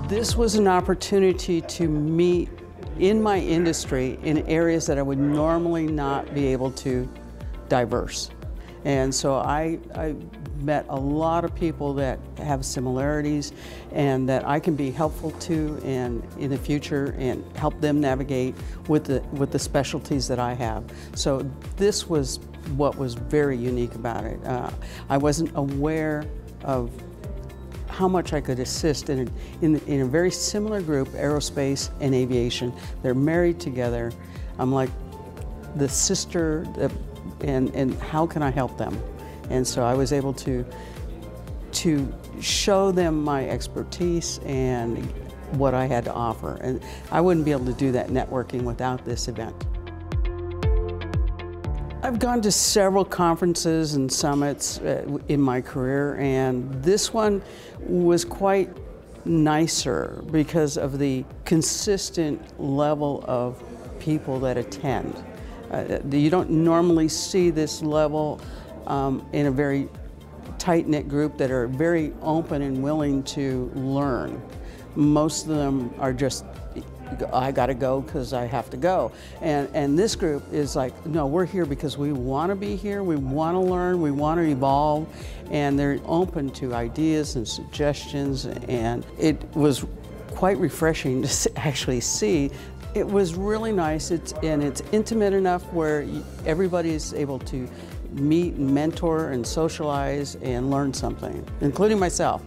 This was an opportunity to meet in my industry in areas that I would normally not be able to diverse. And so I met a lot of people that have similarities and that I can be helpful to and in the future and help them navigate with the specialties that I have. So this was what was very unique about it. I wasn't aware of how much I could assist in a very similar group, aerospace and aviation. They're married together. I'm like the sister, and how can I help them? And so I was able to show them my expertise and what I had to offer. And I wouldn't be able to do that networking without this event. I've gone to several conferences and summits in my career, and this one was quite nicer because of the consistent level of people that attend. You don't normally see this level in a very tight-knit group that are very open and willing to learn. Most of them are just, I gotta go because I have to go. And this group is like, no, we're here because we want to be here, we want to learn, we want to evolve, and they're open to ideas and suggestions, and it was quite refreshing to actually see. It was really nice, it's intimate enough where everybody is able to meet and mentor and socialize and learn something, including myself.